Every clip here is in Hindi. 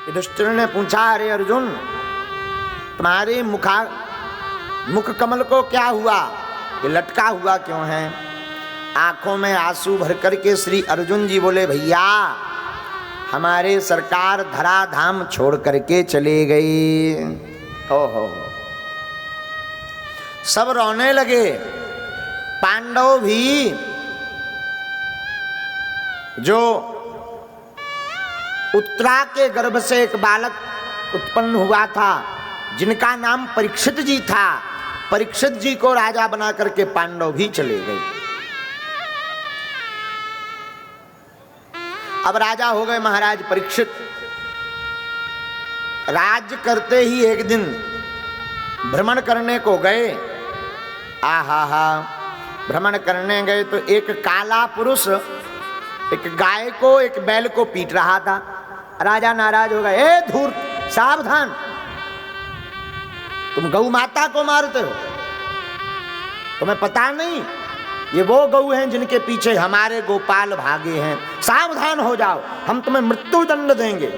युधिष्ठिर ने पूछा, अरे अर्जुन, तुम्हारे मुख कमल को क्या हुआ, ये लटका हुआ क्यों है? आंखों में आंसू भर करके श्री अर्जुन जी बोले, भैया हमारे सरकार धराधाम छोड़ करके चले गई। ओहो, सब रोने लगे। पांडव भी, जो उत्तरा के गर्भ से एक बालक उत्पन्न हुआ था जिनका नाम परीक्षित जी था, परीक्षित जी को राजा बना करके पांडव भी चले गए। अब राजा हो गए महाराज परीक्षित। राज्य करते ही एक दिन भ्रमण करने को गए। आहा, भ्रमण करने गए तो एक काला पुरुष एक गाय को, एक बैल को पीट रहा था। राजा नाराज हो गए, ए धूर्त, सावधान, तुम गौ माता को मारते हो, तुम्हें पता नहीं ये वो गौ हैं जिनके पीछे हमारे गोपाल भागे हैं, सावधान हो जाओ, हम तुम्हें मृत्यु दंड देंगे।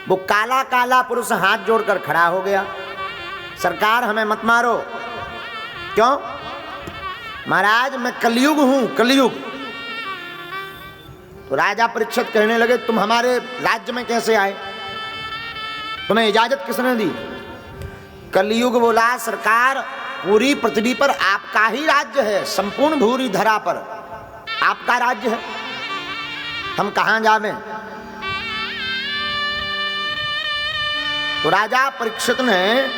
वो काला काला पुरुष हाथ जोड़कर खड़ा हो गया, सरकार हमें मत मारो। क्यों? महाराज मैं कलयुग हूं, कलयुग। तो राजा परीक्षित कहने लगे, तुम हमारे राज्य में कैसे आए, तुम्हें इजाजत किसने दी? कलयुग बोला, सरकार पूरी पृथ्वी पर आपका ही राज्य है, संपूर्ण भूरी धरा पर आपका राज्य है, हम कहां जावें? तो राजा परीक्षित ने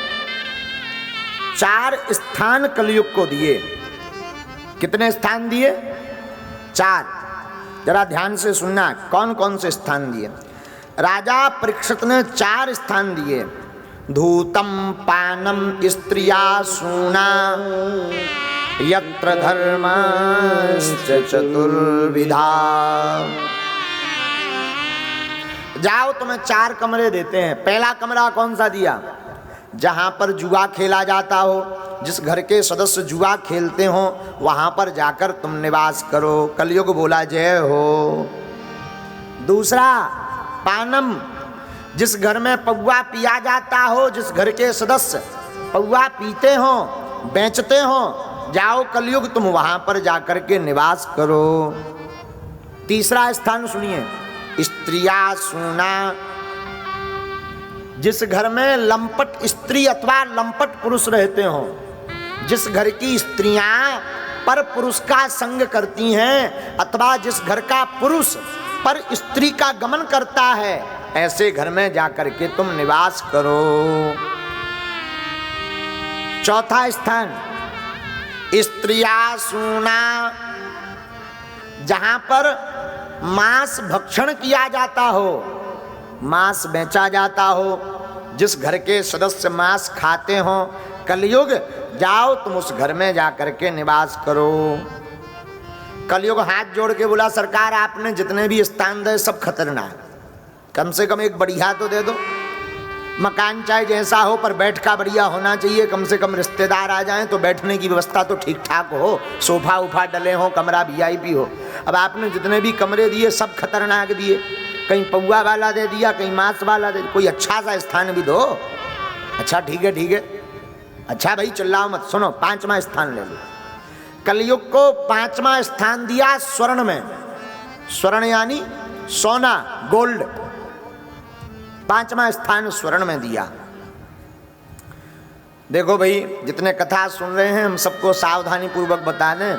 4 स्थान कलयुग को दिए। कितने स्थान दिए? 4। जरा ध्यान से सुनना, कौन कौन से स्थान दिए। राजा परीक्षित ने 4 स्थान दिए। धूतम पानम स्त्रिया सूना यत्र धर्मश्च चतुर्विधा। जाओ, तुम्हें 4 कमरे देते हैं। पहला कमरा कौन सा दिया? जहां पर जुआ खेला जाता हो, जिस घर के सदस्य जुआ खेलते हो, वहां पर जाकर तुम निवास करो। कलयुग बोला जय हो। दूसरा पानम, जिस घर में पौवा पिया जाता हो, जिस घर के सदस्य पौवा पीते हो, बेचते हो, जाओ कलयुग तुम वहां पर जाकर के निवास करो। तीसरा स्थान सुनिए, स्त्रिया सूना, जिस घर में लंपट स्त्री अथवा लंपट पुरुष रहते हो, जिस घर की स्त्रियां पर पुरुष का संग करती हैं, अथवा जिस घर का पुरुष पर स्त्री का गमन करता है, ऐसे घर में जाकर के तुम निवास करो। चौथा स्थान, स्त्रिया सूना, जहां पर मांस भक्षण किया जाता हो, मांस बेचा जाता हो, जिस घर के सदस्य मांस खाते हो, कलयुग जाओ तुम उस घर में जाकर के निवास करो। कलयुग हाथ जोड़ के बोला, सरकार आपने जितने भी स्थान दे सब खतरनाक, कम से कम एक बढ़िया तो दे दो। मकान चाहे जैसा हो पर बैठका बढ़िया होना चाहिए, कम से कम रिश्तेदार आ जाएं तो बैठने की व्यवस्था तो ठीक ठाक हो, सोफा उफा डले हो, कमरा वीआईपी हो। अब आपने जितने भी कमरे दिए सब खतरनाक दिए, कहीं पौवा वाला दे दिया, कहीं मांस वाला दे दिया, कोई अच्छा सा स्थान भी दो। अच्छा ठीक है, ठीक है, अच्छा भाई चिल्लाओ मत, सुनो 5वां स्थान ले लो। कलयुग को 5वां स्थान दिया स्वर्ण में, स्वर्ण यानी सोना, गोल्ड, 5वां स्थान स्वर्ण में दिया। देखो भाई, जितने कथा सुन रहे हैं हम सबको सावधानी पूर्वक बता दें,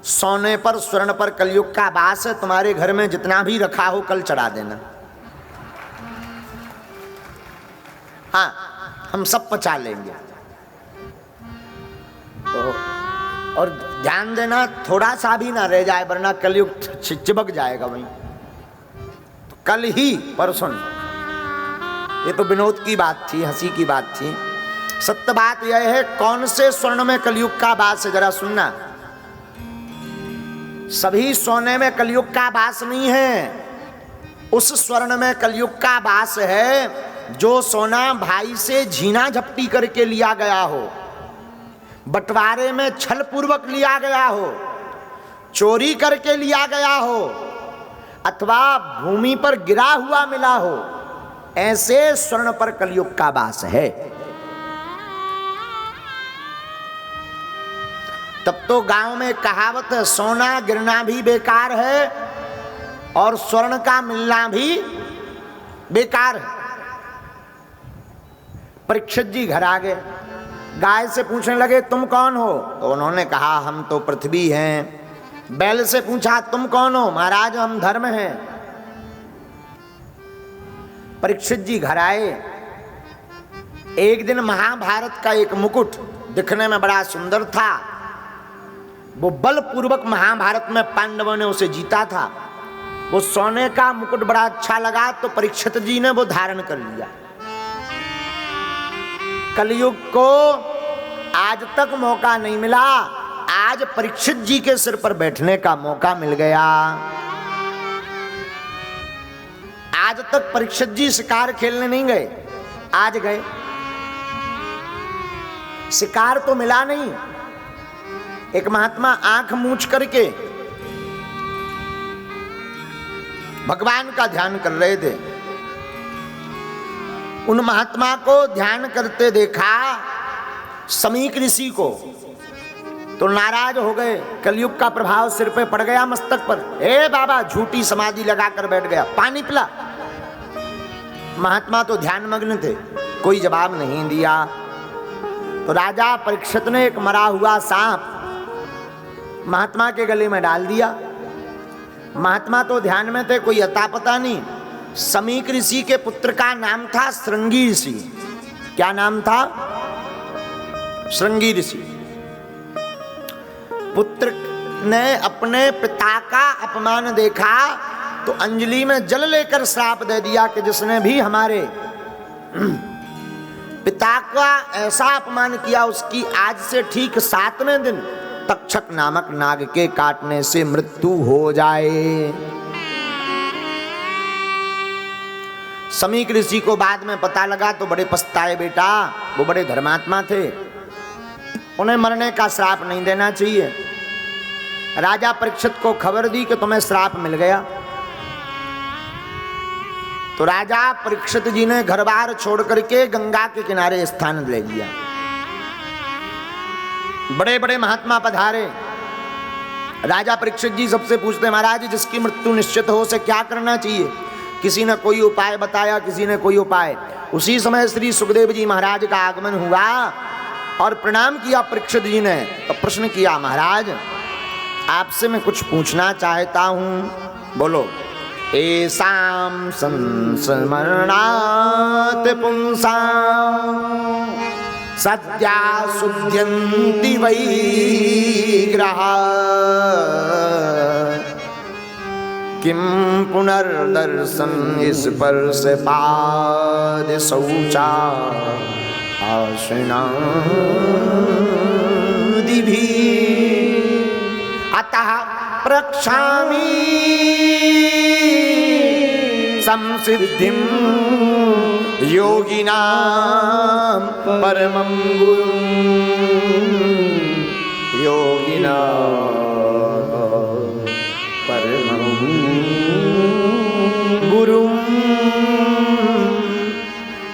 सोने पर स्वर्ण पर कलयुग का वास है। तुम्हारे घर में जितना भी रखा हो कल चढ़ा देना। हाँ, हम सब पचा लेंगे। और ध्यान देना, थोड़ा सा भी ना रह जाए, वरना कलयुग चिपक जाएगा वहीं। तो कल ही परसों, ये तो विनोद की बात थी, हंसी की बात थी। सत्य बात यह है, कौन से स्वर्ण में कलयुग का वास है जरा सुनना। सभी सोने में कलयुग का वास नहीं है। उस स्वर्ण में कलयुग का वास है जो सोना भाई से झीना झपटी करके लिया गया हो, बंटवारे में छल पूर्वक लिया गया हो, चोरी करके लिया गया हो, अथवा भूमि पर गिरा हुआ मिला हो, ऐसे स्वर्ण पर कलयुग का वास है। तब तो गांव में कहावत है, सोना गिरना भी बेकार है और स्वर्ण का मिलना भी बेकार है। परीक्षित जी घर आ गए, गाय से पूछने लगे तुम कौन हो? तो उन्होंने कहा हम तो पृथ्वी हैं। बैल से पूछा तुम कौन हो? महाराज हम धर्म हैं। परीक्षित जी घर आए। एक दिन महाभारत का एक मुकुट दिखने में बड़ा सुंदर था, वो बलपूर्वक महाभारत में पांडवों ने उसे जीता था। वो सोने का मुकुट बड़ा अच्छा लगा तो परीक्षित जी ने वो धारण कर लिया। कलयुग को आज तक मौका नहीं मिला, आज परीक्षित जी के सिर पर बैठने का मौका मिल गया। आज तक परीक्षित जी शिकार खेलने नहीं गए, आज गए। शिकार तो मिला नहीं। एक महात्मा आंख मूंछ करके भगवान का ध्यान कर रहे थे। उन महात्मा को ध्यान करते देखा समीक ऋषि को, तो नाराज हो गए। कलयुग का प्रभाव सिर पे पड़ गया, मस्तक पर। ए बाबा, झूठी समाधि लगाकर बैठ गया, पानी पिला। महात्मा तो ध्यान मग्न थे, कोई जवाब नहीं दिया। तो राजा परीक्षित ने एक मरा हुआ सांप महात्मा के गले में डाल दिया। महात्मा तो ध्यान में थे, कोई अता पता नहीं। समीक ऋषि के पुत्र का नाम था श्रृंगी ऋषि। क्या नाम था? श्रृंगी ऋषि। पुत्र ने अपने पिता का अपमान देखा तो अंजलि में जल लेकर श्राप दे दिया कि जिसने भी हमारे पिता का ऐसा अपमान किया उसकी आज से ठीक 7वें दिन तक्षक नामक नाग के काटने से मृत्यु हो जाए। समीक ऋषि को बाद में पता लगा तो बड़े पछताए। बेटा, वो बड़े धर्मात्मा थे, उन्हें मरने का श्राप नहीं देना चाहिए। राजा परीक्षित को खबर दी कि तुम्हें श्राप मिल गया। तो राजा परीक्षित जी ने घर बार छोड़ करके गंगा के किनारे स्थान ले लिया। बड़े बड़े महात्मा पधारे। राजा परीक्षित जी सबसे पूछते, महाराज जिसकी मृत्यु निश्चित हो उसे क्या करना चाहिए? किसी ने कोई उपाय बताया, किसी ने कोई उपाय। उसी समय श्री सुखदेव जी महाराज का आगमन हुआ और प्रणाम किया परीक्षित जी ने। तो प्रश्न किया, महाराज आपसे मैं कुछ पूछना चाहता हूं, बोलो। एसाम संस्मरणात् पुंसां सद्या शुद्ध्यन्ति वै ग्रहा किम पुनर्दर्शन स्पर्श पाद शौचा आश्रणादिभिः अतः प्रक्षामि संसिद्धिं योगिनां परमं गुरुं गुरुं।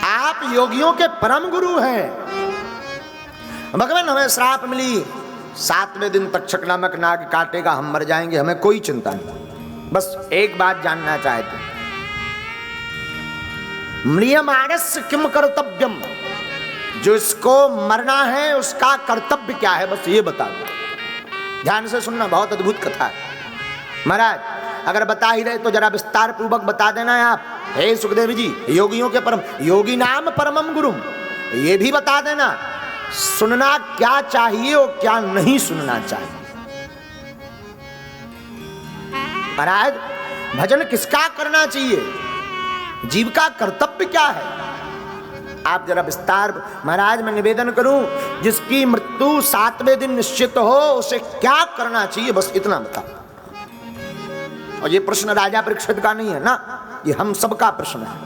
आप योगियों के परम गुरु हैं। भगवान हमें श्राप मिली, 7वें दिन तक्षक नामक नाग काटेगा, हम मर जाएंगे, हमें कोई चिंता नहीं। बस एक बात जानना चाहते, म्रियमाणस्य किम कर्तव्यम, जो इसको मरना है उसका कर्तव्य क्या है, बस ये बता दो। ध्यान से सुनना, बहुत अद्भुत कथा है। महाराज अगर बता ही रहे तो जरा विस्तार पूर्वक बता देना है आप। हे सुखदेव जी, योगियों के परम, योगी नाम परमम गुरु, ये भी बता देना सुनना क्या चाहिए और क्या नहीं सुनना चाहिए। महाराज भजन किसका करना चाहिए, जीव का कर्तव्य क्या है, आप जरा विस्तार। महाराज मैं निवेदन करूं, जिसकी मृत्यु 7वें दिन निश्चित हो उसे क्या करना चाहिए, बस इतना बता। और ये प्रश्न राजा परीक्षित का नहीं है ना, ये हम सबका प्रश्न है,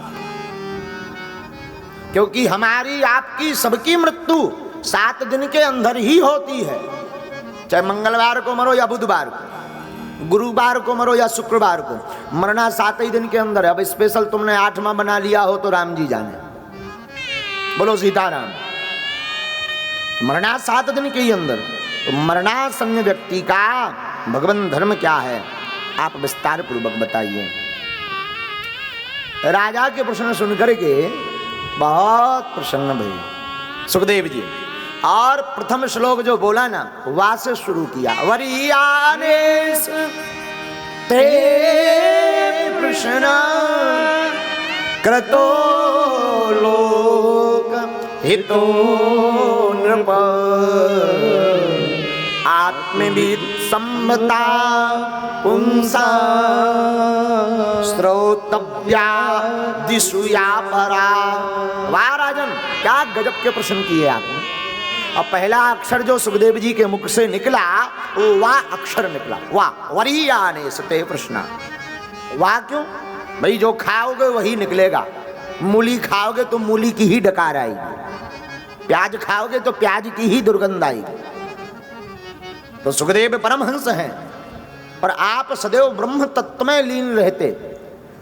क्योंकि हमारी आपकी सबकी मृत्यु 7 दिन के अंदर ही होती है, चाहे मंगलवार को मरो या बुधवार को। गुरुवार को मरो या शुक्रवार को, मरना 7 ही दिन के अंदर है। अब स्पेशल तुमने 8वां बना लिया हो तो राम जी जाने, बोलो सीताराम। मरना 7 दिन के ही अंदर, तो मरणासन्न व्यक्ति का भगवान धर्म क्या है, आप विस्तार पूर्वक बताइए। राजा के प्रश्न सुनकर के बहुत प्रसन्न भई सुखदेव जी, और प्रथम श्लोक जो बोला ना, वहां से शुरू किया। वरीयानेस ते प्रश्न क्रतो लोक हितो नृप आत्मविद सम्मता पुंसा श्रोतव्या दिशुया परा। वाह राजन, क्या गजब के प्रश्न किए आपने। और पहला अक्षर जो सुखदेव जी के मुख से निकला वो वाह अक्षर निकला, वाह। वरीयाने सते प्रश्न, वाह क्यों भाई, जो खाओगे वही निकलेगा। मूली खाओगे तो मूली की ही डकार आएगी, प्याज खाओगे तो प्याज की ही दुर्गंध आएगी। तो सुखदेव परमहंस हैं, पर आप सदैव ब्रह्म तत्व में लीन रहते,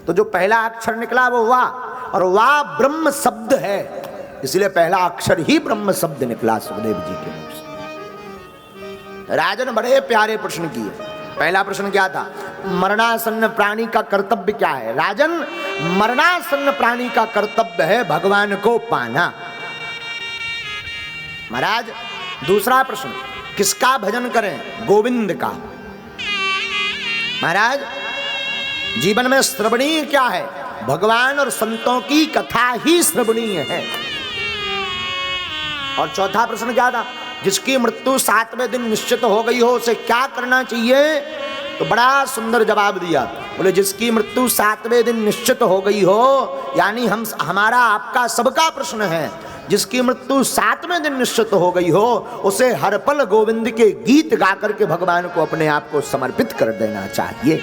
तो जो पहला अक्षर निकला वो वाह, और वाह ब्रह्म शब्द है, इसलिए पहला अक्षर ही ब्रह्म शब्द निकला सुखदेव जी के मुख से। राजन बड़े प्यारे प्रश्न किए। पहला प्रश्न क्या था, मरणासन्न प्राणी का कर्तव्य क्या है। राजन, मरणासन्न प्राणी का कर्तव्य है भगवान को पाना। महाराज दूसरा प्रश्न, किसका भजन करें, गोविंद का। महाराज जीवन में श्रवणीय क्या है, भगवान और संतों की कथा ही श्रवणीय है। और चौथा प्रश्न क्या था, जिसकी मृत्यु 7वें दिन निश्चित हो गई हो उसे क्या करना चाहिए। तो बड़ा सुंदर जवाब दिया, बोले जिसकी मृत्यु 7वें दिन निश्चित हो गई हो, यानी हमारा आपका सबका प्रश्न है, जिसकी मृत्यु 7वें दिन निश्चित हो गई हो उसे हर पल गोविंद के गीत गा करके भगवान को अपने आप को समर्पित कर देना चाहिए।